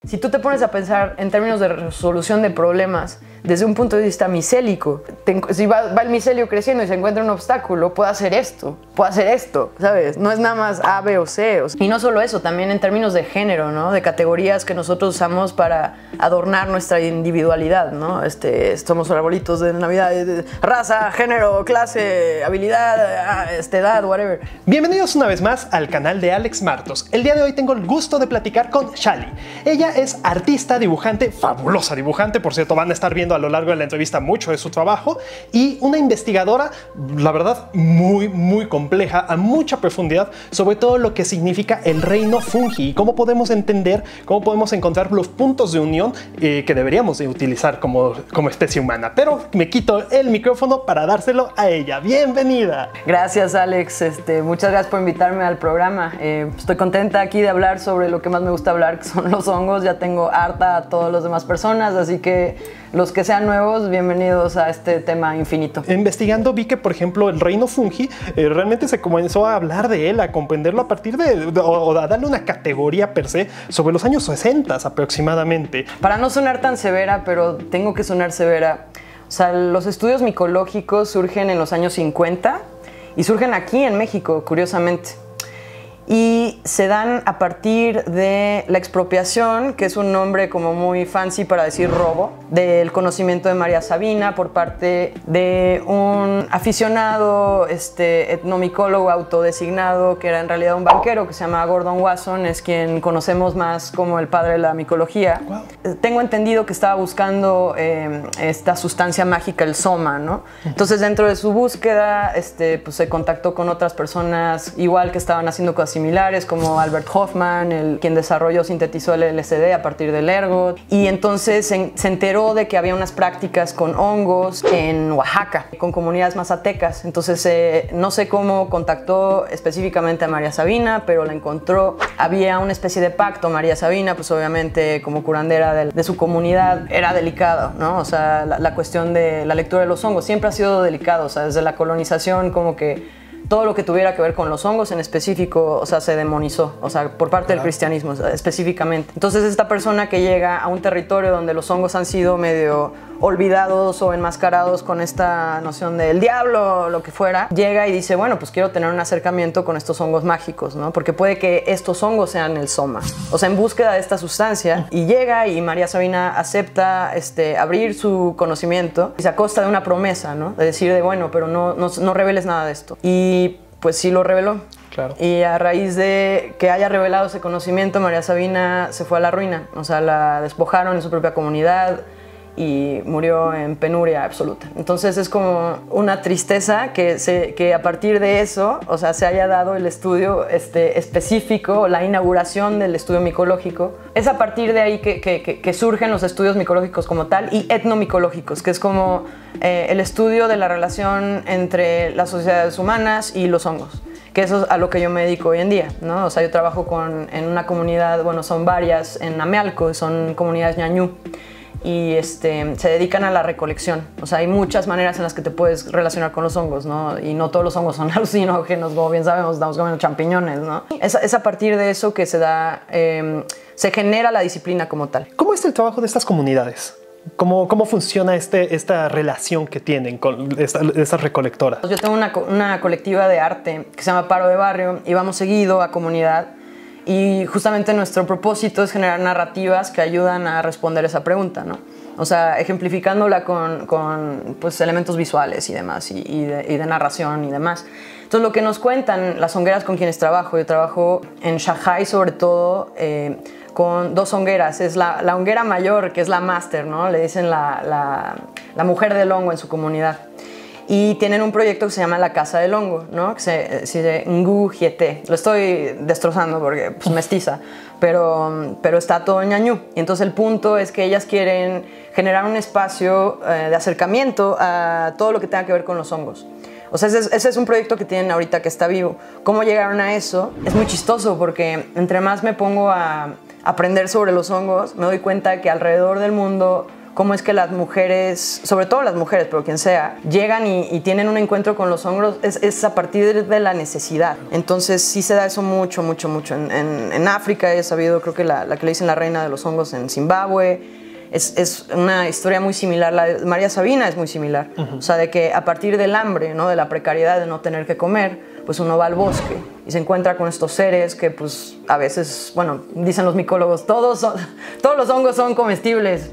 Si tú te pones a pensar en términos de resolución de problemas desde un punto de vista micélico, si va el micelio creciendo y se encuentra un obstáculo, puedo hacer esto, ¿sabes? No es nada más A, B o C. Y no solo eso, también en términos de género, ¿no? De categorías que nosotros usamos para adornar nuestra individualidad, ¿no? Somos arbolitos de Navidad, raza, género, clase, habilidad, edad, whatever. Bienvenidos una vez más al canal de Alex Martos. El día de hoy tengo el gusto de platicar con Shali. Ella es artista, dibujante, fabulosa dibujante, por cierto, van a estar viendo a lo largo de la entrevista mucho de su trabajo, y una investigadora, la verdad, muy compleja, a mucha profundidad, sobre todo lo que significa el reino fungi y cómo podemos entender, cómo podemos encontrar los puntos de unión que deberíamos de utilizar como especie humana. Pero me quito el micrófono para dárselo a ella. ¡Bienvenida! Gracias, Alex. Muchas gracias por invitarme al programa. Estoy contenta aquí de hablar sobre lo que más me gusta hablar, que son los hongos. Ya tengo harta a todas las demás personas, así que los que sean nuevos, bienvenidos a este tema infinito. Investigando vi que, por ejemplo, el reino fungi realmente se comenzó a hablar de él, a comprenderlo a partir o a darle una categoría per se sobre los años 60 aproximadamente. Para no sonar tan severa, pero tengo que sonar severa, o sea, los estudios micológicos surgen en los años 50 y surgen aquí en México, curiosamente. Y se dan a partir de la expropiación, que es un nombre como muy fancy para decir robo, del conocimiento de María Sabina por parte de un aficionado etnomicólogo autodesignado, que era en realidad un banquero, que se llama Gordon Wasson, es quien conocemos más como el padre de la micología. Wow. Tengo entendido que estaba buscando esta sustancia mágica, el soma, ¿no? Entonces, dentro de su búsqueda, pues se contactó con otras personas igual que estaban haciendo cosas similares, como Albert Hofmann, quien desarrolló, sintetizó el LSD a partir del ergot, y entonces se enteró de que había unas prácticas con hongos en Oaxaca, con comunidades mazatecas. Entonces no sé cómo contactó específicamente a María Sabina, pero la encontró. Había una especie de pacto. María Sabina, pues obviamente como curandera de su comunidad, era delicado, ¿no? O sea, la cuestión de la lectura de los hongos siempre ha sido delicado. O sea, desde la colonización, como que todo lo que tuviera que ver con los hongos en específico, o sea, se demonizó, o sea, por parte del cristianismo específicamente. Entonces, esta persona que llega a un territorio donde los hongos han sido medio olvidados o enmascarados con esta noción del diablo o lo que fuera, llega y dice, bueno, pues quiero tener un acercamiento con estos hongos mágicos, ¿no? Porque puede que estos hongos sean el soma. O sea, en búsqueda de esta sustancia, y llega y María Sabina acepta abrir su conocimiento y se acosta de una promesa, ¿no? De decir, bueno, pero no reveles nada de esto. Y pues sí lo reveló. Claro. Y a raíz de que haya revelado ese conocimiento, María Sabina se fue a la ruina. O sea, la despojaron en su propia comunidad y murió en penuria absoluta. Entonces es como una tristeza que a partir de eso, o sea, se haya dado el estudio específico, la inauguración del estudio micológico. Es a partir de ahí que surgen los estudios micológicos como tal, y etnomicológicos, que es como el estudio de la relación entre las sociedades humanas y los hongos, que eso es a lo que yo me dedico hoy en día, ¿no? O sea, yo trabajo en una comunidad, bueno, son varias, en Amealco, son comunidades ñañú, y se dedican a la recolección. O sea, hay muchas maneras en las que te puedes relacionar con los hongos, ¿no? Y no todos los hongos son alucinógenos, como bien sabemos, estamos comiendo champiñones, ¿no? Es a partir de eso que se genera la disciplina como tal. ¿Cómo es el trabajo de estas comunidades? ¿Cómo funciona esta relación que tienen con estas recolectoras? Yo tengo una colectiva de arte que se llama Paro de Barrio, y vamos seguido a comunidad. Y justamente nuestro propósito es generar narrativas que ayudan a responder esa pregunta, ¿no? O sea, ejemplificándola con pues, elementos visuales y demás, y de narración y demás. Entonces, lo que nos cuentan las hongueras con quienes trabajo, yo trabajo en Shanghai sobre todo, con dos hongueras. Es la honguera mayor, que es la máster, ¿no? Le dicen la mujer del hongo en su comunidad. Y tienen un proyecto que se llama La Casa del Hongo, ¿no? Que se dice Ngu Jiete. Lo estoy destrozando porque pues, mestiza, pero está todo en ñañú. Y entonces el punto es que ellas quieren generar un espacio de acercamiento a todo lo que tenga que ver con los hongos. O sea, ese es un proyecto que tienen ahorita que está vivo. ¿Cómo llegaron a eso? Es muy chistoso porque entre más me pongo a aprender sobre los hongos, me doy cuenta que alrededor del mundo cómo es que las mujeres, sobre todo las mujeres, pero quien sea, llegan y tienen un encuentro con los hongos, es a partir de la necesidad. Entonces sí se da eso mucho. En África he sabido, creo que la que le dicen la reina de los hongos en Zimbabue, es una historia muy similar. La de María Sabina es muy similar. O sea, de que a partir del hambre, ¿no? De la precariedad de no tener que comer, pues uno va al bosque y se encuentra con estos seres que pues a veces, bueno, dicen los micólogos, todos los hongos son comestibles,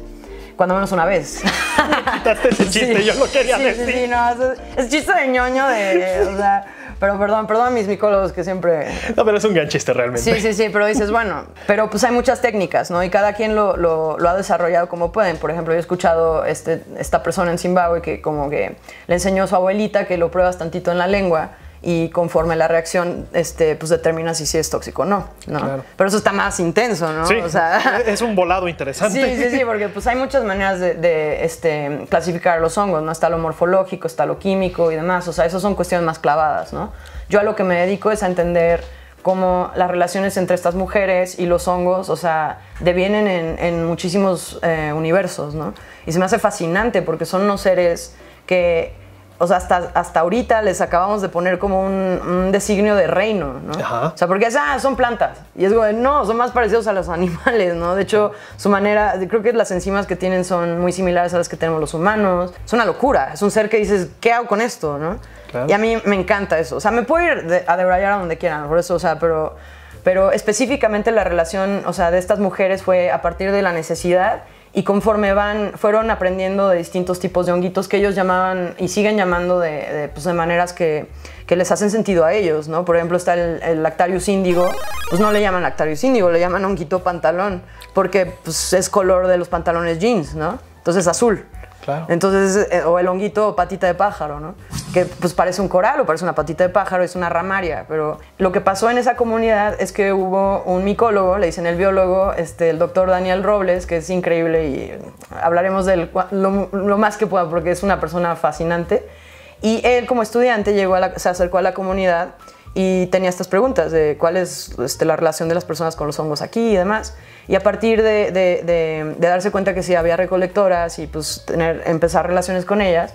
cuando menos una vez. Me quitaste ese chiste, sí, yo lo quería decir. Sí, no, es chiste de ñoño, o sea, pero perdón a mis micólogos que siempre... No, pero es un gran chiste realmente. Sí, pero dices, bueno, pero pues hay muchas técnicas, ¿no? Y cada quien lo ha desarrollado como pueden. Por ejemplo, yo he escuchado esta persona en Zimbabue que como que le enseñó a su abuelita que lo pruebas tantito en la lengua y conforme la reacción, pues determina si es tóxico o no, ¿no? Claro. Pero eso está más intenso, ¿no? Sí, o sea, es un volado interesante. Sí, porque pues hay muchas maneras de clasificar los hongos, ¿no? Está lo morfológico, está lo químico y demás, o sea, eso son cuestiones más clavadas, ¿no? Yo a lo que me dedico es a entender cómo las relaciones entre estas mujeres y los hongos, o sea, devienen en muchísimos universos, ¿no? Y se me hace fascinante porque son unos seres que... O sea, hasta ahorita les acabamos de poner como un designio de reino, ¿no? Ajá. O sea, porque son plantas. Y es como, no, son más parecidos a los animales, ¿no? De hecho, su manera, creo que las enzimas que tienen son muy similares a las que tenemos los humanos. Es una locura. Es un ser que dices, ¿qué hago con esto, no? Claro. Y a mí me encanta eso. O sea, me puedo ir a debrayar a donde quieran, por eso, o sea, pero específicamente la relación, o sea, de estas mujeres fue a partir de la necesidad. Y conforme fueron aprendiendo de distintos tipos de honguitos que ellos llamaban y siguen llamando de maneras que les hacen sentido a ellos, ¿no? Por ejemplo, está el Lactarius índigo, pues no le llaman Lactarius índigo, le llaman honguito pantalón, porque pues, es color de los pantalones jeans, ¿no? Entonces azul. Claro. Entonces, o el honguito patita de pájaro, ¿no? Que pues parece un coral o parece una patita de pájaro, es una ramaria, pero lo que pasó en esa comunidad es que hubo un micólogo, le dicen el biólogo, el doctor Daniel Robles, que es increíble y hablaremos de él lo más que pueda porque es una persona fascinante, y él como estudiante se acercó a la comunidad y tenía estas preguntas de cuál es la relación de las personas con los hongos aquí y demás. Y a partir de darse cuenta que sí había recolectoras y pues empezar relaciones con ellas,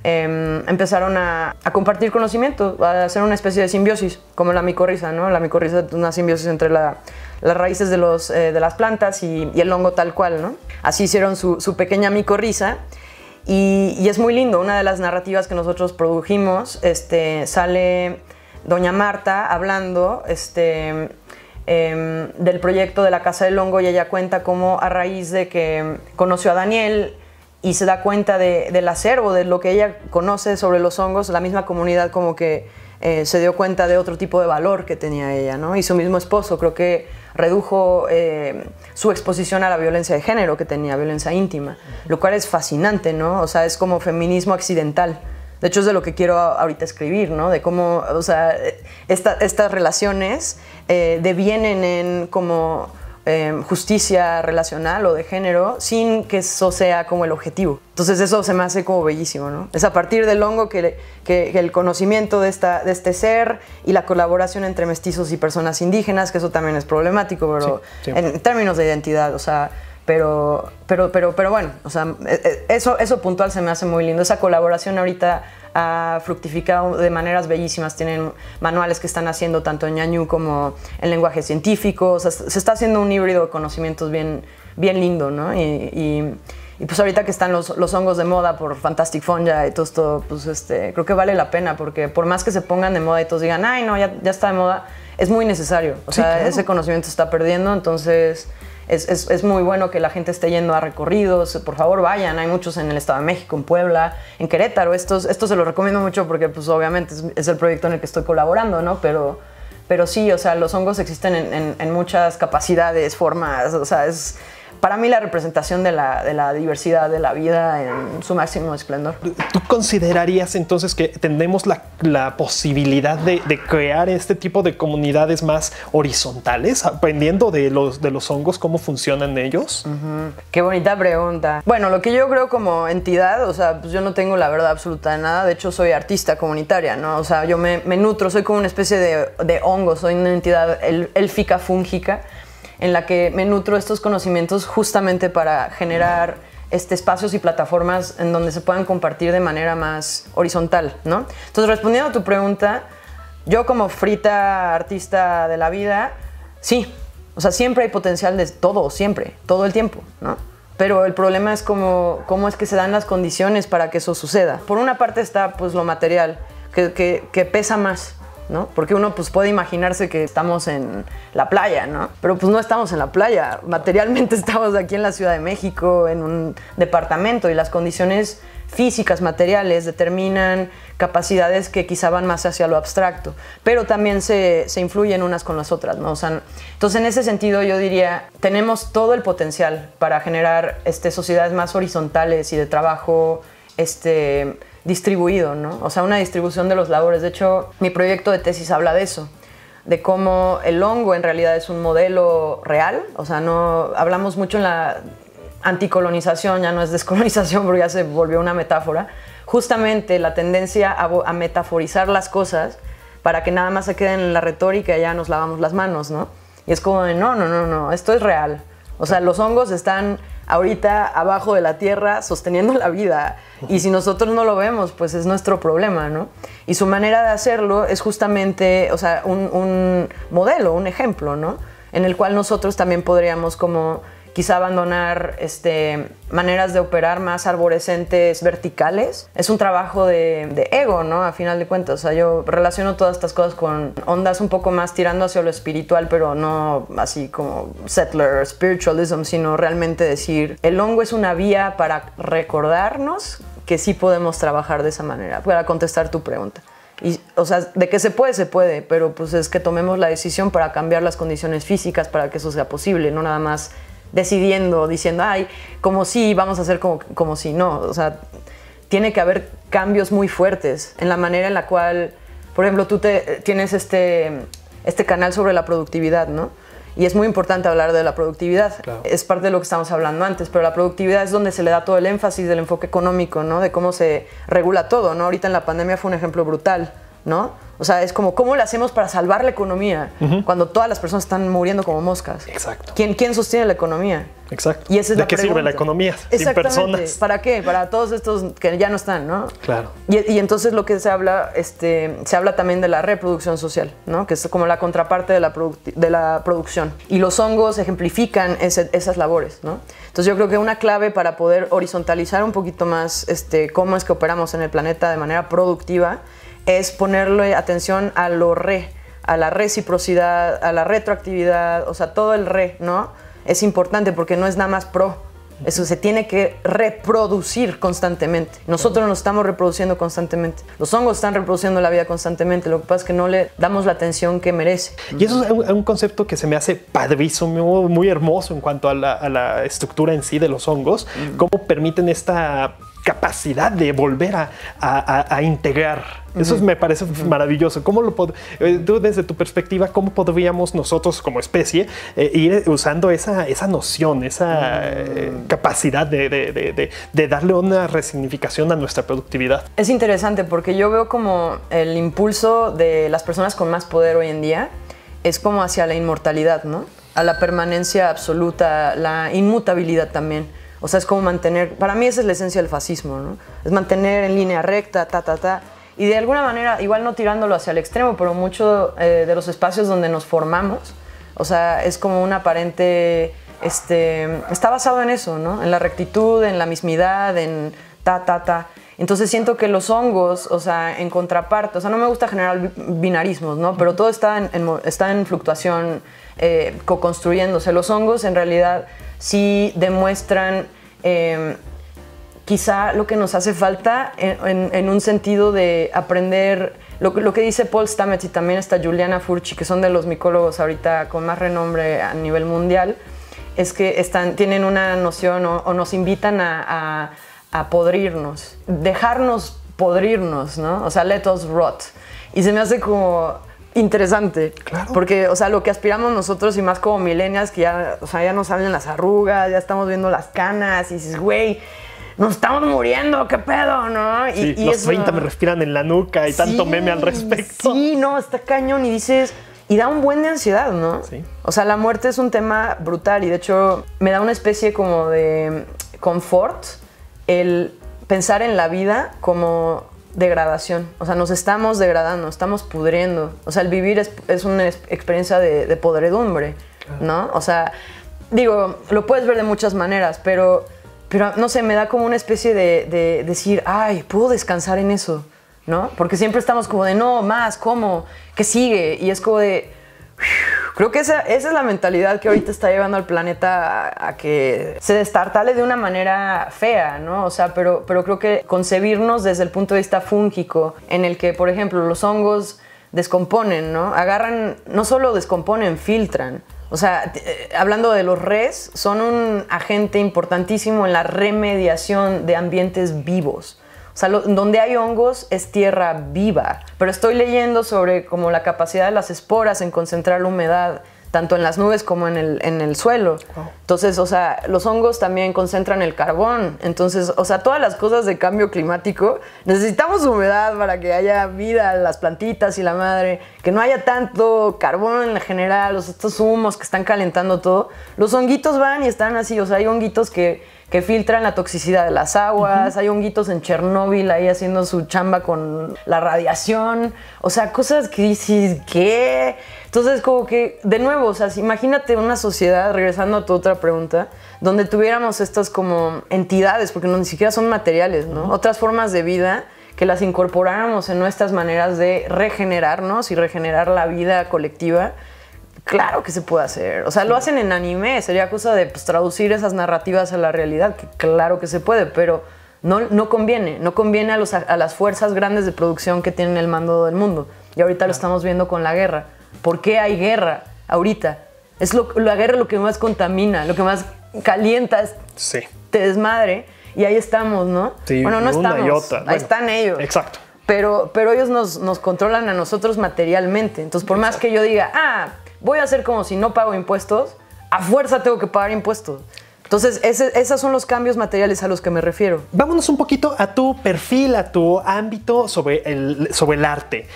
empezaron a compartir conocimiento, a hacer una especie de simbiosis, como la micorriza, ¿no? La micorriza es una simbiosis entre las raíces de las plantas y el hongo tal cual, ¿no? Así hicieron su pequeña micorriza. Y es muy lindo. Una de las narrativas que nosotros produjimos, sale doña Marta hablando del proyecto de la Casa del Hongo, y ella cuenta cómo a raíz de que conoció a Daniel y se da cuenta del acervo, de lo que ella conoce sobre los hongos, la misma comunidad como que se dio cuenta de otro tipo de valor que tenía ella, ¿no? Y su mismo esposo creo que redujo su exposición a la violencia de género que tenía, violencia íntima, lo cual es fascinante, ¿no? O sea, es como feminismo accidental. De hecho, es de lo que quiero ahorita escribir, ¿no? De cómo, o sea, estas relaciones devienen en como justicia relacional o de género sin que eso sea como el objetivo. Entonces eso se me hace como bellísimo, ¿no? Es a partir del hongo que el conocimiento de este ser y la colaboración entre mestizos y personas indígenas, que eso también es problemático, pero sí. En términos de identidad, o sea, pero bueno, o sea, eso puntual se me hace muy lindo. Esa colaboración ahorita ha fructificado de maneras bellísimas. Tienen manuales que están haciendo tanto en ñañú como en lenguaje científico. O sea, se está haciendo un híbrido de conocimientos bien lindo, ¿no? Y pues ahorita que están los hongos de moda por Fantastic Fungi y todo esto, pues creo que vale la pena, porque por más que se pongan de moda y todos digan, ay, no, ya está de moda, es muy necesario. O sea, claro, ese conocimiento se está perdiendo, entonces es muy bueno que la gente esté yendo a recorridos. Por favor, vayan. Hay muchos en el Estado de México, en Puebla, en Querétaro. Esto se los recomiendo mucho porque, pues, obviamente es el proyecto en el que estoy colaborando, ¿no? Pero sí, o sea, los hongos existen en muchas capacidades, formas. O sea, es para mí la representación de la diversidad de la vida en su máximo esplendor. ¿Tú considerarías entonces que tenemos la posibilidad de crear este tipo de comunidades más horizontales, aprendiendo de los hongos, cómo funcionan ellos? Qué bonita pregunta. Bueno, lo que yo creo como entidad, o sea, pues yo no tengo la verdad absoluta de nada. De hecho, soy artista comunitaria, ¿no? O sea, yo me nutro, soy como una especie de hongo, soy una entidad élfica, fúngica, en la que me nutro estos conocimientos justamente para generar espacios y plataformas en donde se puedan compartir de manera más horizontal, ¿no? Entonces, respondiendo a tu pregunta, yo como frita artista de la vida, sí, o sea, siempre hay potencial de todo, siempre, todo el tiempo, ¿no? Pero el problema es cómo es que se dan las condiciones para que eso suceda. Por una parte está pues lo material, que pesa más, ¿no? Porque uno pues puede imaginarse que estamos en la playa, ¿no? Pero pues no estamos en la playa. Materialmente estamos aquí en la Ciudad de México, en un departamento, y las condiciones físicas, materiales, determinan capacidades que quizá van más hacia lo abstracto, pero también se influyen unas con las otras, ¿no? O sea, entonces en ese sentido yo diría, tenemos todo el potencial para generar sociedades más horizontales y de trabajo distribuido, ¿no? O sea, una distribución de los labores. De hecho, mi proyecto de tesis habla de eso, de cómo el hongo en realidad es un modelo real. O sea, no hablamos mucho en la anticolonización, ya no es descolonización porque ya se volvió una metáfora. Justamente la tendencia a metaforizar las cosas para que nada más se queden en la retórica y ya nos lavamos las manos, ¿no? Y es como de no, esto es real. O sea, los hongos están ahorita abajo de la tierra sosteniendo la vida, y si nosotros no lo vemos, pues es nuestro problema, ¿no? Y su manera de hacerlo es justamente, o sea, un modelo, un ejemplo, ¿no? En el cual nosotros también podríamos como quizá abandonar maneras de operar más arborescentes, verticales. Es un trabajo de ego, ¿no? A final de cuentas. O sea, yo relaciono todas estas cosas con ondas un poco más tirando hacia lo espiritual, pero no así como settler spiritualism, sino realmente decir, el hongo es una vía para recordarnos que sí podemos trabajar de esa manera, para contestar tu pregunta. Y, o sea, de que se puede, pero pues es que tomemos la decisión para cambiar las condiciones físicas para que eso sea posible, no nada más diciendo, ay, como si, vamos a hacer como si no. O sea, tiene que haber cambios muy fuertes en la manera en la cual, por ejemplo, tú tienes este canal sobre la productividad, ¿no? Y es muy importante hablar de la productividad. Claro. Es parte de lo que estamos hablando antes, pero la productividad es donde se le da todo el énfasis del enfoque económico, ¿no? De cómo se regula todo, ¿no? Ahorita en la pandemia fue un ejemplo brutal, ¿no? O sea, es como, ¿cómo le hacemos para salvar la economía cuando todas las personas están muriendo como moscas? Exacto. ¿Quién sostiene la economía? Exacto. Y esa es ¿De la qué pregunta. sirve la economía sin personas? ¿Para qué? Para todos estos que ya no están, ¿no? Claro. Y entonces lo que se habla también de la reproducción social, ¿no? Que es como la contraparte de la producción. Y los hongos ejemplifican esas labores, ¿no? Entonces yo creo que una clave para poder horizontalizar un poquito más cómo es que operamos en el planeta de manera productiva es ponerle atención a a la reciprocidad, a la retroactividad, o sea, todo el ¿no? Es importante porque no es nada más eso se tiene que reproducir constantemente. Nosotros nos estamos reproduciendo constantemente. Los hongos están reproduciendo la vida constantemente. Lo que pasa es que no le damos la atención que merece. Y eso es un concepto que se me hace padrísimo, muy hermoso en cuanto a la estructura en sí de los hongos. Cómo permiten esta capacidad de volver a integrar. Eso me parece maravilloso. ¿Cómo tú, desde tu perspectiva, cómo podríamos nosotros como especie ir usando esa noción, esa capacidad de darle una resignificación a nuestra productividad? Es interesante porque yo veo como el impulso de las personas con más poder hoy en día es como hacia la inmortalidad, ¿no? A la permanencia absoluta, la inmutabilidad también. O sea, es como mantener, para mí esa es la esencia del fascismo, ¿no? Es mantener en línea recta, y de alguna manera, igual no tirándolo hacia el extremo, pero mucho de los espacios donde nos formamos, o sea, es como un aparente, está basado en eso, ¿no? En la rectitud, en la mismidad, en Entonces siento que los hongos, o sea, en contraparte, o sea, no me gusta generar binarismos, ¿no? Pero todo está en fluctuación, co-construyéndose. Los hongos en realidad sí demuestran quizá lo que nos hace falta en un sentido de aprender lo que dice Paul Stamets y también está Juliana Furci, que son de los micólogos ahorita con más renombre a nivel mundial, es que tienen una noción o nos invitan a podrirnos, dejarnos podrirnos, ¿no? O sea, let us rot. Y se me hace como interesante, claro. Porque, o sea, lo que aspiramos nosotros y más como millennials, que ya, o sea, ya nos salen las arrugas, ya estamos viendo las canas y dices, güey, nos estamos muriendo, ¿qué pedo, no? Sí, y los eso, 30 me respiran en la nuca y tanto meme al respecto. Sí, no, está cañón y dices, y da un buen de ansiedad, ¿no? Sí. O sea, la muerte es un tema brutal y de hecho me da una especie como de confort el pensar en la vida como degradación. O sea, nos estamos degradando, estamos pudriendo. O sea, el vivir es una experiencia de podredumbre, ¿no? O sea, digo, lo puedes ver de muchas maneras, pero no sé, me da como una especie de decir, ay, puedo descansar en eso, ¿no? Porque siempre estamos como de, no, más, ¿cómo? ¿Qué sigue? Y es como de... Creo que esa es la mentalidad que ahorita está llevando al planeta a que se destartale de una manera fea, ¿no? O sea, pero creo que concebirnos desde el punto de vista fúngico, en el que, por ejemplo, los hongos descomponen, ¿no? Agarran, no solo descomponen, filtran. O sea, hablando de los res, son un agente importantísimo en la remediación de ambientes vivos. O sea, donde hay hongos es tierra viva. Pero estoy leyendo sobre como la capacidad de las esporas en concentrar la humedad, tanto en las nubes como en el suelo. Wow. Entonces, o sea, los hongos también concentran el carbón. Entonces, o sea, todas las cosas de cambio climático, necesitamos humedad para que haya vida, las plantitas y la madre, que no haya tanto carbón en general, o sea, estos humos que están calentando todo. Los honguitos van y están así, o sea, hay honguitos que filtran la toxicidad de las aguas, hay honguitos en Chernóbil ahí haciendo su chamba con la radiación, o sea, cosas que dices, ¿qué? Entonces, como que, de nuevo, o sea, imagínate una sociedad, regresando a tu otra pregunta, donde tuviéramos estas como entidades, porque ni siquiera son materiales, ¿no? Otras formas de vida que las incorporáramos en nuestras maneras de regenerarnos y regenerar la vida colectiva. Claro que se puede hacer. O sea, lo hacen en anime. Sería cosa de pues, traducir esas narrativas a la realidad, que claro que se puede, pero no conviene. No conviene a las fuerzas grandes de producción que tienen el mando del mundo. Y ahorita lo estamos viendo con la guerra. ¿Por qué hay guerra ahorita? Es la guerra lo que más contamina, lo que más calienta, te desmadre. Y ahí estamos, ¿no? Sí, bueno, no estamos. Y otra. Ahí están ellos. Exacto. Pero ellos nos controlan a nosotros materialmente. Entonces, por más que yo diga, voy a hacer como si no pago impuestos, a fuerza tengo que pagar impuestos. Entonces, esos son los cambios materiales a los que me refiero. Vámonos un poquito a tu perfil, a tu ámbito sobre el arte.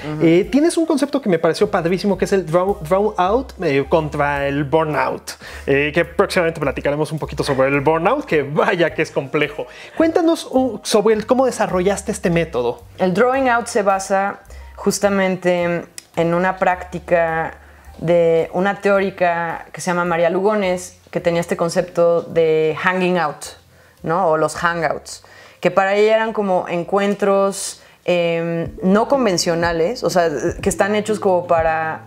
Tienes un concepto que me pareció padrísimo, que es el draw out contra el burnout, que próximamente platicaremos un poquito sobre el burnout, que vaya que es complejo. Cuéntanos sobre cómo desarrollaste este método. El drawing out se basa justamente en una práctica de una teórica que se llama María Lugones, que tenía este concepto de hanging out, ¿no? O los hangouts, que para ella eran como encuentros no convencionales, o sea, que están hechos como para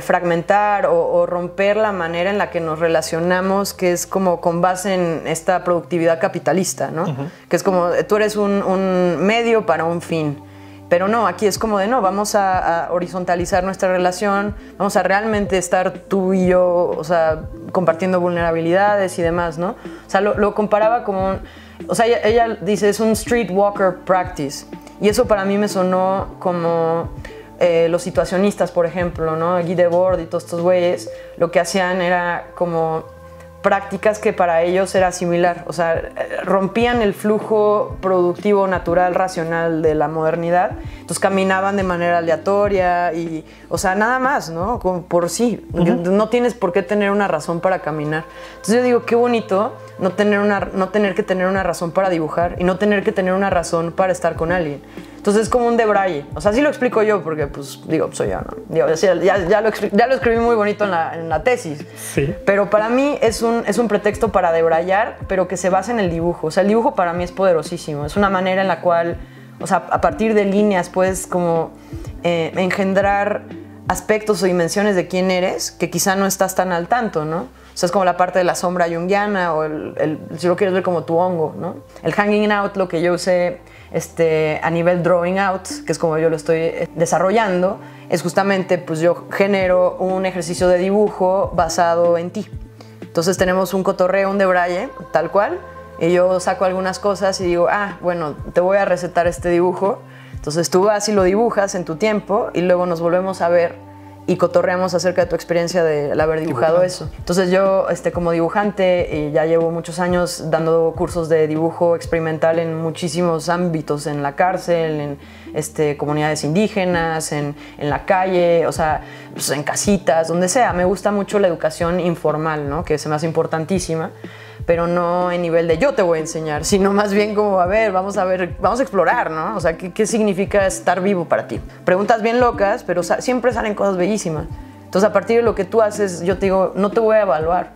fragmentar o romper la manera en la que nos relacionamos, que es como con base en esta productividad capitalista, ¿no? Que es como, tú eres un medio para un fin. Pero no, aquí es como de no, vamos a horizontalizar nuestra relación, vamos a realmente estar tú y yo, o sea, compartiendo vulnerabilidades y demás, ¿no? O sea, lo comparaba como, o sea, ella dice, es un streetwalker practice. Y eso para mí me sonó como los situacionistas, por ejemplo, ¿no? Guy Debord y todos estos güeyes, lo que hacían era como prácticas que para ellos era similar, o sea, rompían el flujo productivo, natural, racional de la modernidad, entonces caminaban de manera aleatoria y, o sea, nada más, ¿no? Como por sí, no tienes por qué tener una razón para caminar. Entonces yo digo, qué bonito no tener que tener una razón para dibujar y no tener que tener una razón para estar con alguien. Entonces es como un debraye. O sea, así lo explico yo, porque, pues, digo, soy yo, ¿no? Digo, ya lo escribí muy bonito en la tesis. Sí. Pero para mí es un pretexto para debrayar, pero que se basa en el dibujo. O sea, el dibujo para mí es poderosísimo. Es una manera en la cual, o sea, a partir de líneas puedes como engendrar aspectos o dimensiones de quién eres que quizá no estás tan al tanto, ¿no? O sea, es como la parte de la sombra junguiana o si lo quieres ver como tu hongo, ¿no? El hanging out, lo que yo usé a nivel drawing out, que es como yo lo estoy desarrollando, es justamente, pues yo genero un ejercicio de dibujo basado en ti. Entonces tenemos un cotorreo, un debraye, tal cual, y yo saco algunas cosas y digo, bueno, te voy a recetar este dibujo. Entonces tú vas y lo dibujas en tu tiempo y luego nos volvemos a ver y cotorreamos acerca de tu experiencia de haber dibujado eso. Entonces yo, como dibujante, ya llevo muchos años dando cursos de dibujo experimental en muchísimos ámbitos, en la cárcel, en comunidades indígenas, en la calle, o sea, pues en casitas, donde sea. Me gusta mucho la educación informal, ¿no? Que se me hace importantísima. pero no en nivel de yo te voy a enseñar, sino más bien como, a ver, vamos a explorar, ¿no? O sea, ¿qué significa estar vivo para ti? Preguntas bien locas, pero siempre salen cosas bellísimas. Entonces, a partir de lo que tú haces, yo te digo, no te voy a evaluar.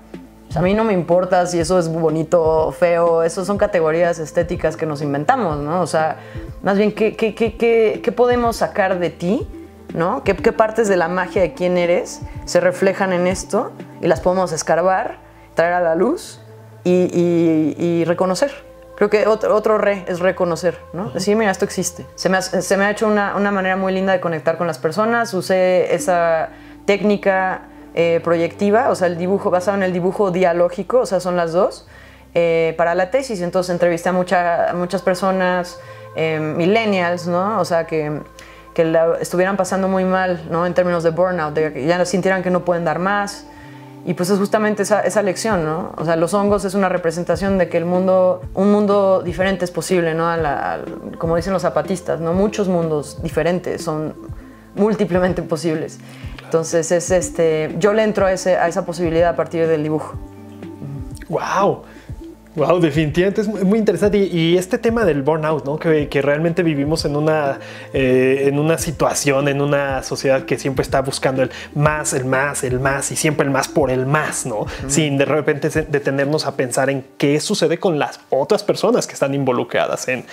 O sea, a mí no me importa si eso es bonito o feo, eso son categorías estéticas que nos inventamos, ¿no? O sea, más bien, ¿qué podemos sacar de ti, ¿no? ¿Qué partes de la magia de quién eres se reflejan en esto y las podemos escarbar, traer a la luz y reconocer? Creo que otro es reconocer, ¿no? Decir, mira, esto existe. Se me ha hecho una manera muy linda de conectar con las personas. Usé esa técnica proyectiva, o sea, el dibujo basado en el dibujo dialógico, o sea, son las dos, para la tesis. Entonces entrevisté a muchas personas, millennials, ¿no? O sea, que la estuvieran pasando muy mal, ¿no? En términos de burnout, de que ya sintieran que no pueden dar más. Y pues es justamente esa lección, ¿no? O sea, los hongos es una representación de que un mundo diferente es posible, ¿no? Como dicen los zapatistas, ¿no? Muchos mundos diferentes son múltiplemente posibles. Entonces, yo le entro a esa posibilidad a partir del dibujo. ¡Wow! Wow, definitivamente es muy interesante y este tema del burnout, ¿no? Que realmente vivimos en una situación, en una sociedad que siempre está buscando el más y siempre el más por el más, ¿no? Sin de repente detenernos a pensar en qué sucede con las otras personas que están involucradas en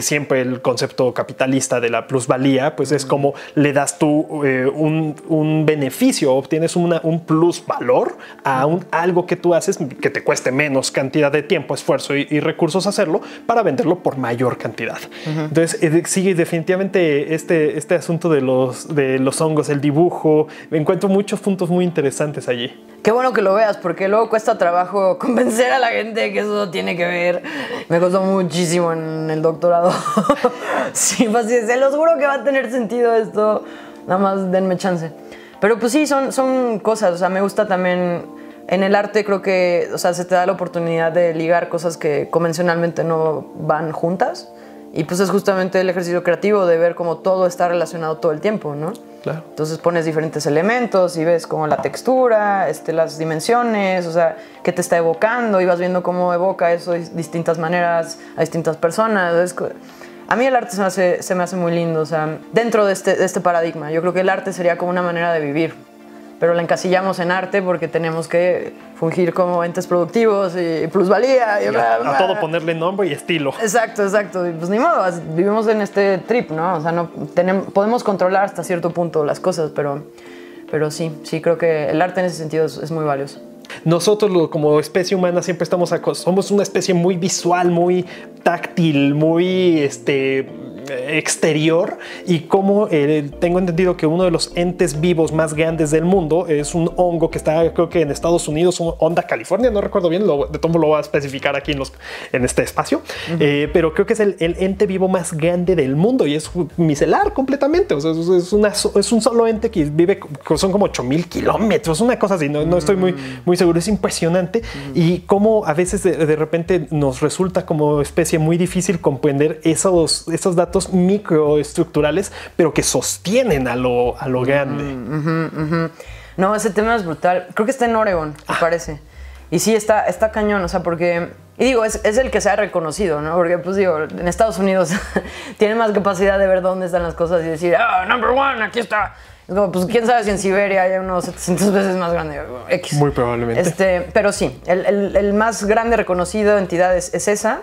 siempre el concepto capitalista de la plusvalía, pues es como le das tú un beneficio, obtienes un plusvalor a algo que tú haces que te cueste menos cantidad de tiempo, esfuerzo y recursos hacerlo para venderlo por mayor cantidad. Entonces sigue definitivamente este asunto de los hongos, el dibujo. Me encuentro muchos puntos muy interesantes allí. Qué bueno que lo veas, porque luego cuesta trabajo convencer a la gente que eso tiene que ver. Me costó muchísimo en el doctorado. Sí, pues sí, se los juro que va a tener sentido esto. Nada más denme chance. Pero pues sí, son cosas. O sea, me gusta también. En el arte creo que, o sea, se te da la oportunidad de ligar cosas que convencionalmente no van juntas. Y pues es justamente el ejercicio creativo de ver cómo todo está relacionado todo el tiempo, ¿no? Claro. Entonces pones diferentes elementos y ves como la textura, las dimensiones, o sea, qué te está evocando y vas viendo cómo evoca eso de distintas maneras a distintas personas. A mí el arte se me hace muy lindo, o sea, dentro de este paradigma. Yo creo que el arte sería como una manera de vivir. Pero la encasillamos en arte porque tenemos que fungir como entes productivos y plusvalía. Y a todo ponerle nombre y estilo. Exacto. Y pues ni modo, vivimos en este trip, ¿no? O sea, podemos controlar hasta cierto punto las cosas, pero sí, creo que el arte en ese sentido es muy valioso. Nosotros como especie humana siempre somos una especie muy visual, muy táctil, muy exterior, y como tengo entendido que uno de los entes vivos más grandes del mundo es un hongo que está, creo que en Estados Unidos, Onda, California, no recuerdo bien, de todo lo voy a especificar aquí en este espacio, pero creo que es el ente vivo más grande del mundo y es micelar completamente, o sea, es un solo ente que vive, son como 8,000 kilómetros, una cosa así, no estoy muy seguro, es impresionante, y cómo a veces de repente nos resulta como especie muy difícil comprender esos datos microestructurales, pero que sostienen a lo grande. No, ese tema es brutal. Creo que está en Oregon, me parece. Y sí, está cañón, o sea, porque... Y digo, es el que se ha reconocido, ¿no? Porque, pues digo, en Estados Unidos tienen más capacidad de ver dónde están las cosas y decir, number one, aquí está. Como, pues quién sabe si en Siberia hay unos 700 veces más grande. X. Muy probablemente. Pero sí, el más grande reconocido entidad es esa.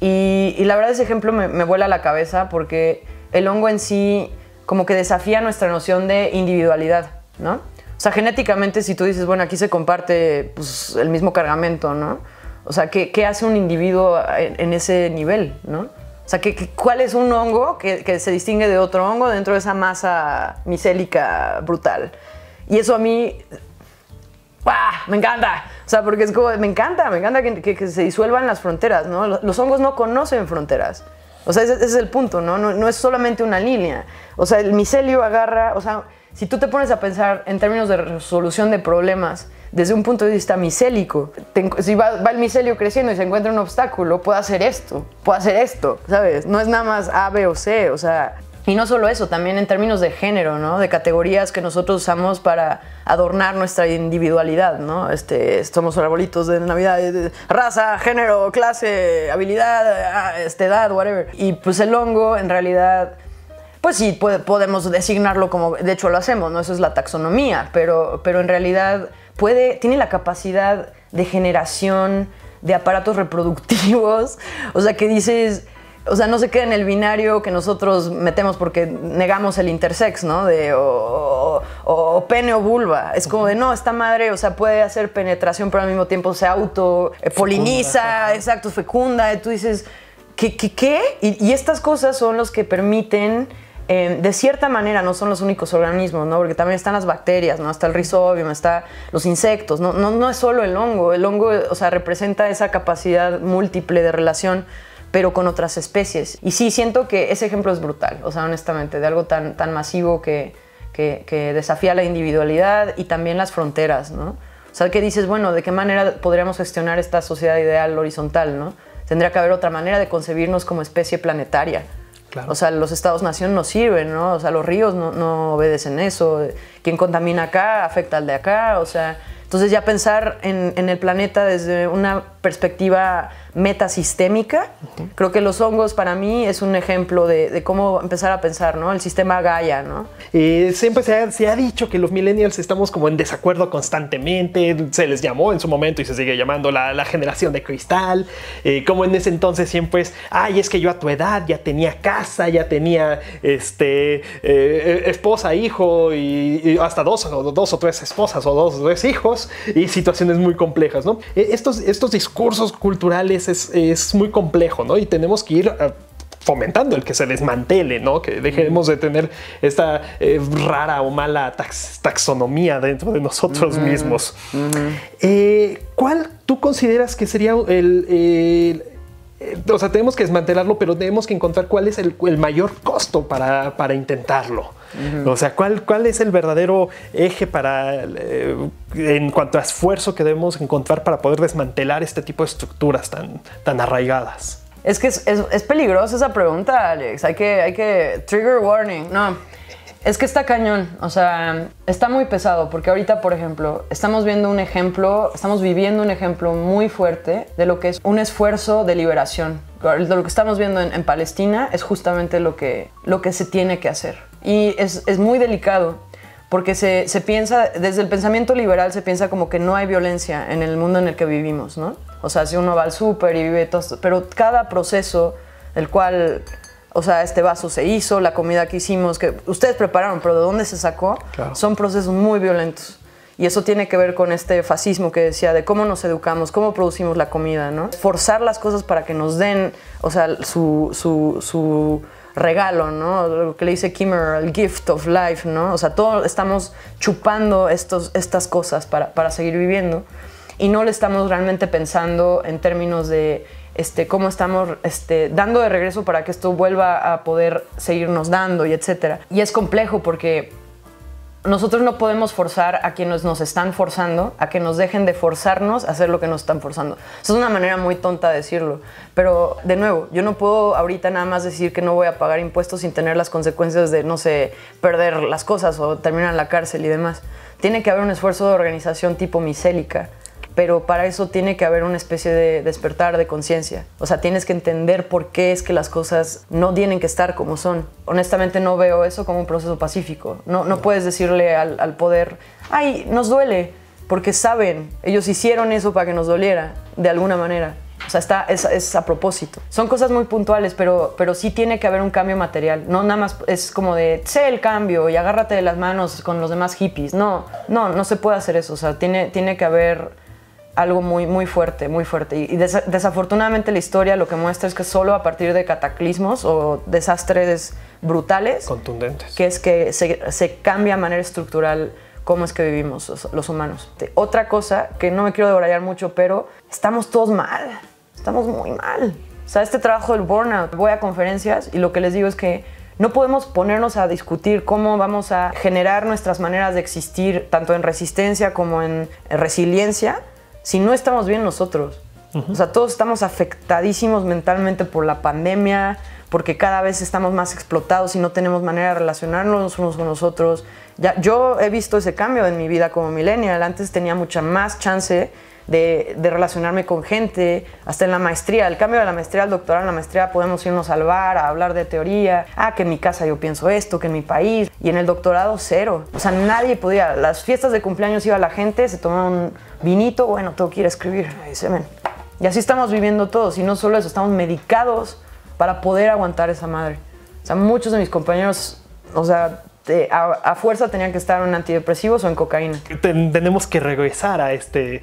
Y la verdad ese ejemplo me vuela la cabeza porque el hongo en sí como que desafía nuestra noción de individualidad, ¿no? O sea, genéticamente si tú dices, bueno, aquí se comparte pues, el mismo cargamento, ¿no? O sea, ¿qué hace un individuo en ese nivel, ¿no? O sea, ¿cuál es un hongo que se distingue de otro hongo dentro de esa masa micélica brutal? Y eso a mí... ¡Bah! Me encanta, o sea, porque es como, me encanta que se disuelvan las fronteras, ¿no? Los hongos no conocen fronteras, o sea, ese es el punto, ¿no? No es solamente una línea, o sea, el micelio agarra, o sea, si tú te pones a pensar en términos de resolución de problemas desde un punto de vista micélico, si va el micelio creciendo y se encuentra un obstáculo, puede hacer esto, ¿sabes? No es nada más A, B o C, o sea, Y no solo eso, también en términos de género, ¿no? De categorías que nosotros usamos para adornar nuestra individualidad, ¿no? Somos arbolitos de Navidad, de raza, género, clase, habilidad, edad, whatever. Y pues el hongo, en realidad, pues sí, podemos designarlo como, de hecho lo hacemos, ¿no? Eso es la taxonomía, pero en realidad tiene la capacidad de generación de aparatos reproductivos, o sea, que dices... O sea, no se queda en el binario que nosotros metemos porque negamos el intersex, ¿no? O pene o vulva. Es como de, no, esta madre, o sea, puede hacer penetración, pero al mismo tiempo se poliniza, exacto, fecunda. Y tú dices, ¿qué? Y estas cosas son los que permiten, de cierta manera, no son los únicos organismos, ¿no? Porque también están las bacterias, ¿no? Está el rhizobium, está los insectos. No es solo el hongo. El hongo, o sea, representa esa capacidad múltiple de relación, pero con otras especies. Y sí, siento que ese ejemplo es brutal, o sea, honestamente, de algo tan masivo que desafía la individualidad y también las fronteras, ¿no? O sea, que dices, bueno, ¿de qué manera podríamos gestionar esta sociedad ideal horizontal, ¿no? Tendría que haber otra manera de concebirnos como especie planetaria. Claro. O sea, los estados-nación no sirven, ¿no? O sea, los ríos no obedecen eso. Quien contamina acá afecta al de acá, o sea... Entonces ya pensar en el planeta desde una perspectiva metasistémica, creo que los hongos para mí es un ejemplo de cómo empezar a pensar, ¿no? El sistema Gaia, ¿no? Siempre se ha dicho que los millennials estamos como en desacuerdo constantemente, se les llamó en su momento y se sigue llamando la generación de cristal, como en ese entonces siempre es, ay, es que yo a tu edad ya tenía casa, ya tenía esposa, hijo y hasta dos o tres esposas o dos o tres hijos y situaciones muy complejas, ¿no? Estos discursos culturales es muy complejo, ¿no? Y tenemos que ir fomentando el que se desmantele, ¿no? Que dejemos de tener esta rara o mala taxonomía dentro de nosotros mismos. ¿Cuál tú consideras que sería o sea, tenemos que desmantelarlo, pero tenemos que encontrar cuál es el mayor costo para intentarlo? O sea, ¿cuál es el verdadero eje en cuanto a esfuerzo que debemos encontrar para poder desmantelar este tipo de estructuras tan arraigadas? Es que es peligrosa esa pregunta, Alex. Hay que trigger warning. No, es que está cañón. O sea, está muy pesado porque ahorita, por ejemplo, estamos viviendo un ejemplo muy fuerte de lo que es un esfuerzo de liberación. Lo que estamos viendo en Palestina es justamente lo que se tiene que hacer. Y es muy delicado porque se piensa, desde el pensamiento liberal se piensa como que no hay violencia en el mundo en el que vivimos, ¿no? O sea, si uno va al súper y vive todo esto, pero cada proceso del cual, o sea, este vaso se hizo, la comida que hicimos, que ustedes prepararon, pero ¿de dónde se sacó? Claro. Son procesos muy violentos. Y eso tiene que ver con este fascismo que decía de cómo nos educamos, cómo producimos la comida, ¿no? Forzar las cosas para que nos den, o sea, su regalo, ¿no? Lo que le dice Kimmer, el gift of life, ¿no? O sea, todos estamos chupando estas cosas para seguir viviendo y no le estamos realmente pensando en términos de cómo estamos dando de regreso para que esto vuelva a poder seguirnos dando y etcétera. Y es complejo porque nosotros no podemos forzar a quienes nos están forzando a que nos dejen de forzarnos a hacer lo que nos están forzando. Eso es una manera muy tonta de decirlo, pero de nuevo, yo no puedo ahorita nada más decir que no voy a pagar impuestos sin tener las consecuencias de, no sé, perder las cosas o terminar en la cárcel y demás. Tiene que haber un esfuerzo de organización tipo micélica, pero para eso tiene que haber una especie de despertar de conciencia. O sea, tienes que entender por qué es que las cosas no tienen que estar como son. Honestamente no veo eso como un proceso pacífico. No puedes decirle al poder, ay, nos duele, porque saben, ellos hicieron eso para que nos doliera, de alguna manera. O sea, es a propósito. Son cosas muy puntuales, pero sí tiene que haber un cambio material. No nada más es como de, sé el cambio y agárrate de las manos con los demás hippies. No se puede hacer eso. O sea, tiene que haber algo muy fuerte, muy fuerte. Y desafortunadamente la historia lo que muestra es que solo a partir de cataclismos o desastres brutales, contundentes, que es que se cambia de manera estructural cómo es que vivimos los humanos. Otra cosa que no me quiero debrayar mucho, pero estamos todos mal, estamos muy mal. O sea, este trabajo del burnout, voy a conferencias y lo que les digo es que no podemos ponernos a discutir cómo vamos a generar nuestras maneras de existir, tanto en resistencia como en resiliencia, si no estamos bien nosotros. O sea, todos estamos afectadísimos mentalmente por la pandemia, porque cada vez estamos más explotados y no tenemos manera de relacionarnos unos con los otros. Yo he visto ese cambio en mi vida como millennial. Antes tenía mucha más chance de relacionarme con gente, hasta en la maestría. El cambio de la maestría al doctorado, en la maestría podemos irnos al bar a hablar de teoría. Que en mi casa yo pienso esto, que en mi país. Y en el doctorado, cero. O sea, nadie podía. Las fiestas de cumpleaños iba la gente, se tomaba un vinito, bueno, tengo que ir a escribir. Ahí se ven. Y así estamos viviendo todos. Y no solo eso, estamos medicados para poder aguantar esa madre. O sea, muchos de mis compañeros, o sea, a fuerza tenían que estar en antidepresivos o en cocaína. Tenemos que regresar a este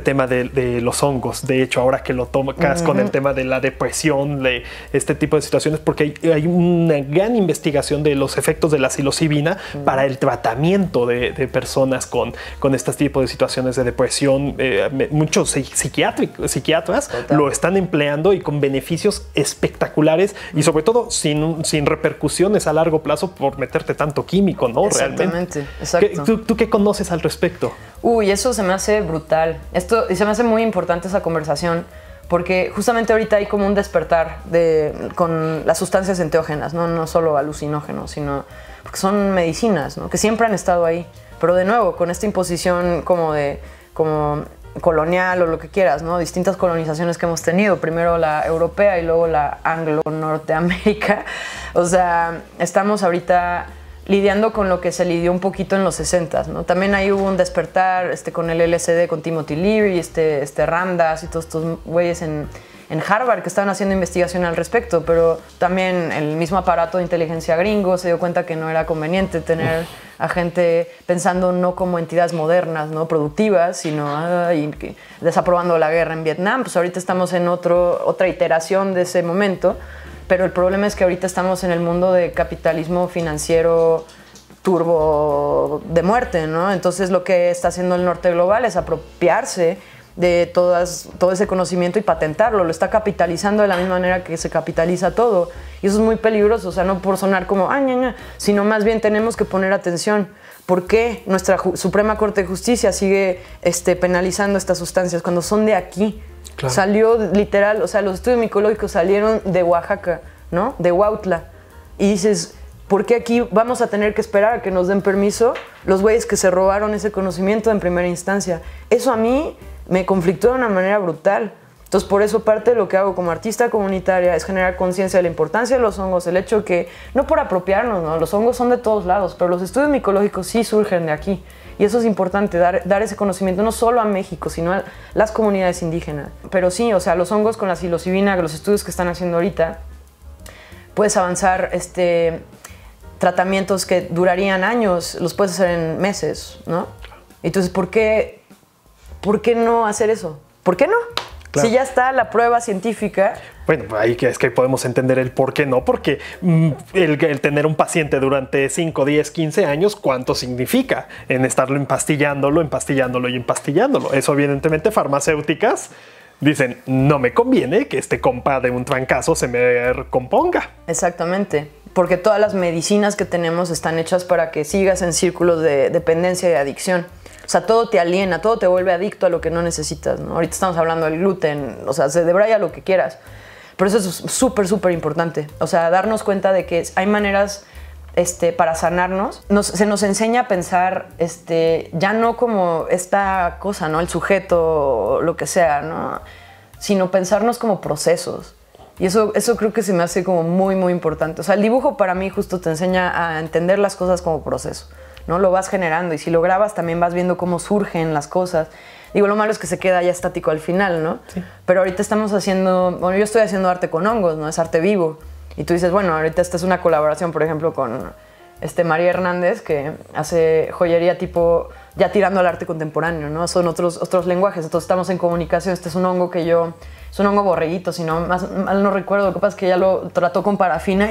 tema de los hongos. De hecho, ahora que lo tocas con el tema de la depresión, de este tipo de situaciones, porque hay una gran investigación de los efectos de la psilocibina para el tratamiento de personas con este tipo de situaciones de depresión. Muchos psiquiatras lo están empleando y con beneficios espectaculares y sobre todo sin repercusiones a largo plazo por meterte tanto químico, ¿no? Exactamente, exacto. ¿Tú qué conoces al respecto? Uy, eso se me hace brutal. Y se me hace muy importante esa conversación, porque justamente ahorita hay como un despertar con las sustancias enteógenas, no solo alucinógenos, sino porque son medicinas, ¿no? Que siempre han estado ahí. Pero de nuevo, con esta imposición como colonial o lo que quieras, ¿no? Distintas colonizaciones que hemos tenido, primero la europea y luego la anglo-norteamérica. O sea, estamos ahorita lidiando con lo que se lidió un poquito en los 60s, ¿no? También ahí hubo un despertar con el LSD, con Timothy Leary, Ramdas y todos estos güeyes en Harvard que estaban haciendo investigación al respecto, pero también el mismo aparato de inteligencia gringo se dio cuenta que no era conveniente tener a gente pensando no como entidades modernas, ¿no? Productivas, sino desaprobando la guerra en Vietnam. Pues ahorita estamos en otra iteración de ese momento. Pero el problema es que ahorita estamos en el mundo de capitalismo financiero turbo de muerte, ¿no? Entonces lo que está haciendo el norte global es apropiarse de todo ese conocimiento y patentarlo. Lo está capitalizando de la misma manera que se capitaliza todo. Y eso es muy peligroso, o sea, no por sonar como sino más bien tenemos que poner atención. ¿Por qué nuestra Suprema Corte de Justicia sigue penalizando estas sustancias cuando son de aquí? Claro. Salió literal, o sea, los estudios micológicos salieron de Oaxaca, ¿no? De Huautla. Y dices, ¿por qué aquí vamos a tener que esperar a que nos den permiso los güeyes que se robaron ese conocimiento en primera instancia? Eso a mí me conflictó de una manera brutal. Entonces, por eso parte de lo que hago como artista comunitaria es generar conciencia de la importancia de los hongos, el hecho que, no por apropiarnos, ¿no? Los hongos son de todos lados, pero los estudios micológicos sí surgen de aquí. Y eso es importante, dar ese conocimiento no solo a México, sino a las comunidades indígenas. Pero sí, o sea, los hongos con la psilocibina, los estudios que están haciendo ahorita, puedes avanzar tratamientos que durarían años, los puedes hacer en meses, ¿no? Entonces, ¿por qué no hacer eso? ¿Por qué no? Claro. Si ya está la prueba científica. Bueno, ahí es que podemos entender el por qué no, porque el tener un paciente durante 5, 10, 15 años, ¿cuánto significa en estarlo empastillándolo? Eso evidentemente farmacéuticas dicen, no me conviene que este compa de un trancazo se me recomponga. Exactamente, porque todas las medicinas que tenemos están hechas para que sigas en círculos de dependencia y adicción. O sea, todo te aliena, todo te vuelve adicto a lo que no necesitas, ¿no? Ahorita estamos hablando del gluten, o sea, se debraya lo que quieras. Pero eso es súper, súper importante. O sea, darnos cuenta de que hay maneras para sanarnos. Se nos enseña a pensar ya no como esta cosa, ¿no? El sujeto, lo que sea, ¿no? Sino pensarnos como procesos. Y eso creo que se me hace como muy, muy importante. O sea, el dibujo para mí justo te enseña a entender las cosas como proceso, ¿no? Lo vas generando y si lo grabas también vas viendo cómo surgen las cosas. Digo, lo malo es que se queda ya estático al final, ¿no? Sí. Pero ahorita estamos yo estoy haciendo arte con hongos, ¿no? Es arte vivo. Y tú dices, bueno, ahorita esta es una colaboración, por ejemplo, con María Hernández, que hace joyería tipo, ya tirando al arte contemporáneo, ¿no? Son otros lenguajes, entonces estamos en comunicación. Este es un hongo es un hongo borreguito, si no, mal no recuerdo, lo que pasa es que ya lo trató con parafina,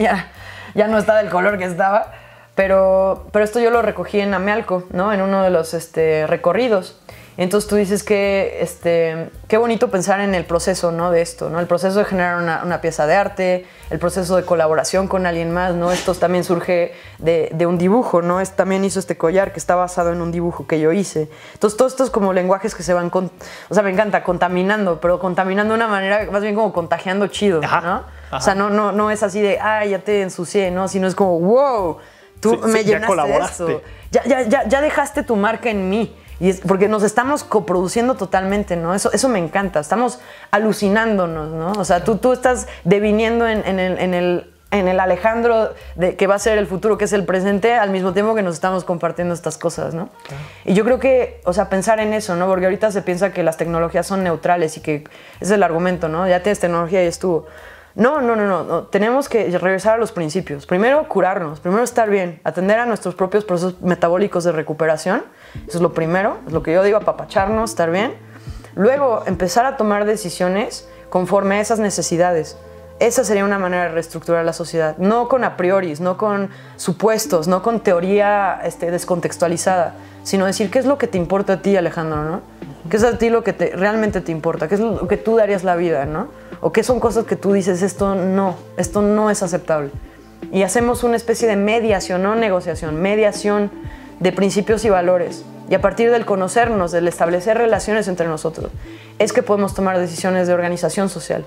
ya no está del color que estaba. Pero esto yo lo recogí en Amealco, ¿no? En uno de los recorridos. Entonces tú dices que qué bonito pensar en el proceso, ¿no? De esto, ¿no? El proceso de generar una pieza de arte, el proceso de colaboración con alguien más, ¿no? Esto también surge de un dibujo, ¿no? También hizo este collar que está basado en un dibujo que yo hice. Entonces todos estos como lenguajes que se van, o sea, me encanta, contaminando, pero contaminando de una manera más bien como contagiando chido, ¿no? Ajá. O sea, no es así de, ay, ya te ensucié, ¿no? Sino es como, wow, tú me llenaste de esto. Ya dejaste tu marca en mí. Y porque nos estamos coproduciendo totalmente, ¿no? Eso me encanta. Estamos alucinándonos, ¿no? O sea, tú estás deviniendo en el Alejandro que va a ser el futuro, que es el presente, al mismo tiempo que nos estamos compartiendo estas cosas, ¿no? Claro. Y yo creo que, o sea, pensar en eso, ¿no? Porque ahorita se piensa que las tecnologías son neutrales y que ese es el argumento, ¿no? Ya tienes tecnología y estuvo. No. Tenemos que regresar a los principios. Primero, curarnos. Primero, estar bien. Atender a nuestros propios procesos metabólicos de recuperación. Eso es lo primero. Es lo que yo digo, apapacharnos, estar bien. Luego, empezar a tomar decisiones conforme a esas necesidades. Esa sería una manera de reestructurar la sociedad. No con a prioris, no con supuestos, no con teoría descontextualizada, sino decir qué es lo que te importa a ti, Alejandro, ¿no? ¿Qué es a ti lo que realmente te importa? ¿Qué es lo que tú darías la vida, ¿no? O qué son cosas que tú dices, esto no es aceptable. Y hacemos una especie de mediación, no negociación, mediación de principios y valores. Y a partir del conocernos, del establecer relaciones entre nosotros, es que podemos tomar decisiones de organización social.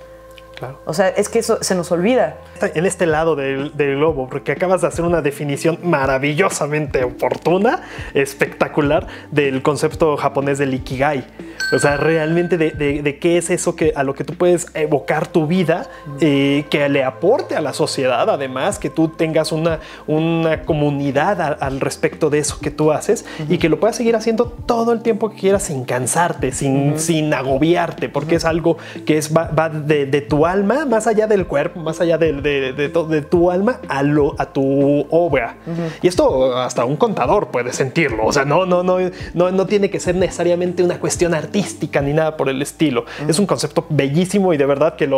Claro. O sea, es que eso se nos olvida. En este lado del globo, porque acabas de hacer una definición maravillosamente oportuna, espectacular, del concepto japonés del Ikigai. O sea, realmente de qué es eso a lo que tú puedes evocar tu vida, que le aporte a la sociedad, además, que tú tengas una comunidad al respecto de eso que tú haces y que lo puedas seguir haciendo todo el tiempo que quieras sin cansarte, sin agobiarte, porque es algo que va de tu alma, más allá del cuerpo, más allá de tu alma a tu obra. Y esto hasta un contador puede sentirlo. O sea, no tiene que ser necesariamente una cuestión artística ni nada por el estilo. Es un concepto bellísimo y de verdad que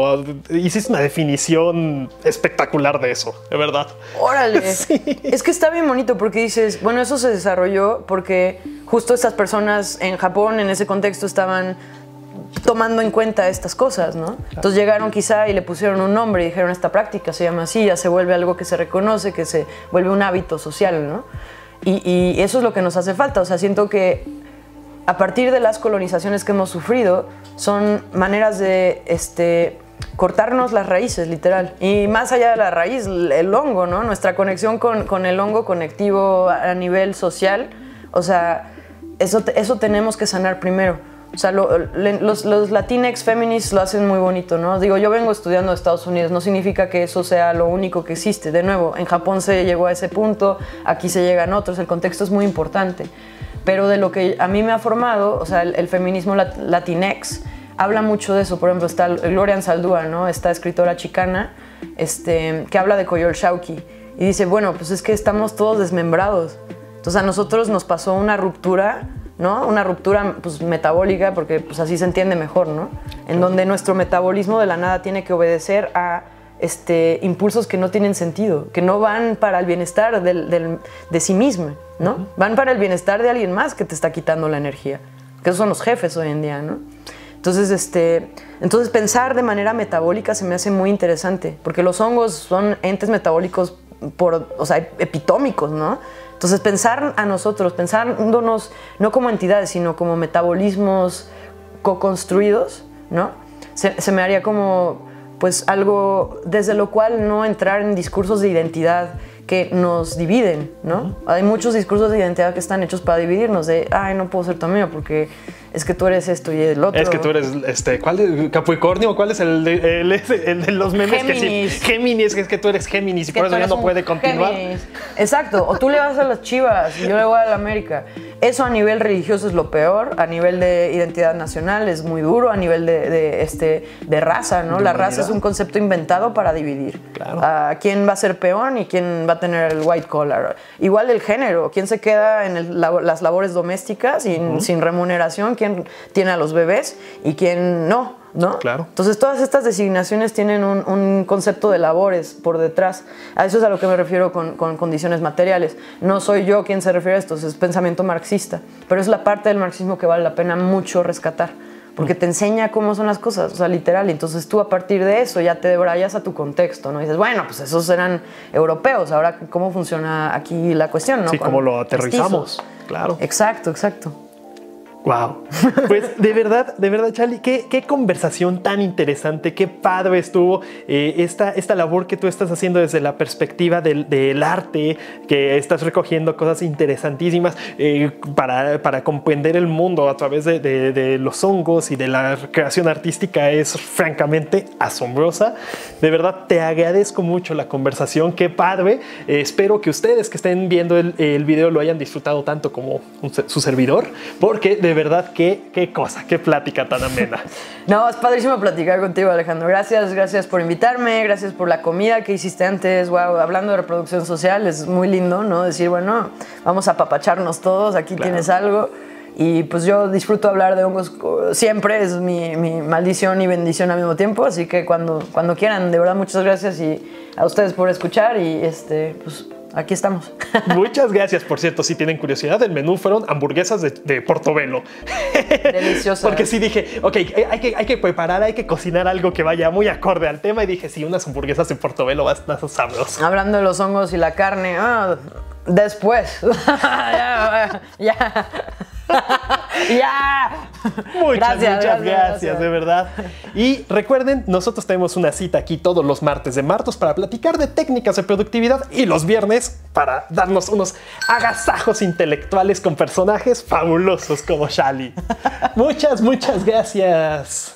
hiciste una definición espectacular de eso, de verdad. ¡Órale! Sí. Es que está bien bonito porque dices, bueno, eso se desarrolló porque justo estas personas en Japón, en ese contexto, estaban tomando en cuenta estas cosas, ¿no? Claro. Entonces llegaron quizá y le pusieron un nombre y dijeron, esta práctica se llama así, ya se vuelve algo que se reconoce, que se vuelve un hábito social, ¿no? Y eso es lo que nos hace falta. O sea, siento que a partir de las colonizaciones que hemos sufrido, son maneras de cortarnos las raíces, literal. Y más allá de la raíz, el hongo, ¿no? Nuestra conexión con el hongo conectivo a nivel social, o sea, eso tenemos que sanar primero. O sea, los Latinx feminists lo hacen muy bonito, ¿no? Digo, yo vengo estudiando de Estados Unidos, no significa que eso sea lo único que existe. De nuevo, en Japón se llegó a ese punto, aquí se llegan otros, el contexto es muy importante. Pero de lo que a mí me ha formado, o sea, el feminismo Latinx habla mucho de eso. Por ejemplo, está Gloria Anzaldúa, ¿no? Esta escritora chicana que habla de Coyolxauhqui y dice, bueno, pues es que estamos todos desmembrados. Entonces a nosotros nos pasó una ruptura, ¿no? Una ruptura pues, metabólica, porque pues, así se entiende mejor, ¿no? En donde nuestro metabolismo de la nada tiene que obedecer a impulsos que no tienen sentido, que no van para el bienestar de sí mismo, ¿no? Van para el bienestar de alguien más que te está quitando la energía, que esos son los jefes hoy en día, ¿no? Entonces pensar de manera metabólica se me hace muy interesante, porque los hongos son entes metabólicos o sea, epitómicos, ¿no? Entonces pensar a nosotros, pensándonos no como entidades, sino como metabolismos co-construidos, ¿no? Se me haría como pues algo desde lo cual no entrar en discursos de identidad que nos dividen, ¿no? Hay muchos discursos de identidad que están hechos para dividirnos, de, ay, no puedo ser tu amigo porque es que tú eres esto y el otro. Es que tú eres, ¿cuál es? ¿Capricornio? ¿Cuál es el de los memes? Géminis. Que sí, Géminis, es que tú eres Géminis y por eso ya no puede continuar. Géminis. Exacto, o tú le vas a las Chivas y yo le voy a la América. Eso a nivel religioso es lo peor, a nivel de identidad nacional es muy duro, a nivel de raza, ¿no? La raza es un concepto inventado para dividir. Claro. A quién va a ser peón y quién va a tener el white collar. Igual el género, quién se queda en las labores domésticas sin remuneración, quién tiene a los bebés y quién no. ¿no? Claro. Entonces todas estas designaciones tienen un concepto de labores por detrás. A eso es a lo que me refiero con condiciones materiales. No soy yo quien se refiere a esto, es pensamiento marxista, pero es la parte del marxismo que vale la pena mucho rescatar, porque te enseña cómo son las cosas, o sea, literal. Entonces tú a partir de eso ya te debrayas a tu contexto, ¿no? Y dices, bueno, pues esos eran europeos, ahora cómo funciona aquí la cuestión, ¿no? Sí, cómo lo aterrizamos, claro. Exacto, exacto. Wow. Pues de verdad, Charlie, qué conversación tan interesante, qué padre estuvo esta labor que tú estás haciendo desde la perspectiva del arte, que estás recogiendo cosas interesantísimas para comprender el mundo a través de los hongos y de la creación artística. Es francamente asombrosa. De verdad, te agradezco mucho la conversación, qué padre. Espero que ustedes que estén viendo el video lo hayan disfrutado tanto como su servidor, porque de verdad, qué cosa, qué plática tan amena. No, es padrísimo platicar contigo, Alejandro. Gracias por invitarme, gracias por la comida que hiciste antes. Wow, hablando de reproducción social, es muy lindo, ¿no? Decir, bueno, vamos a apapacharnos todos, aquí claro. Tienes algo. Y pues yo disfruto hablar de hongos siempre, es mi maldición y bendición al mismo tiempo. Así que cuando quieran, de verdad, muchas gracias y a ustedes por escuchar y pues aquí estamos. Muchas gracias. Por cierto, si tienen curiosidad, el menú fueron hamburguesas de Portobello. Deliciosas. Porque sí dije, ok, hay que preparar, hay que cocinar algo que vaya muy acorde al tema. Y dije, sí, unas hamburguesas de Portobello van a ser sabrosas. Hablando de los hongos y la carne, después. Ya. Muchas gracias, de verdad. Y recuerden, nosotros tenemos una cita aquí todos los martes de Martos para platicar de técnicas de productividad y los viernes para darnos unos agasajos intelectuales con personajes fabulosos como Shali. Muchas gracias.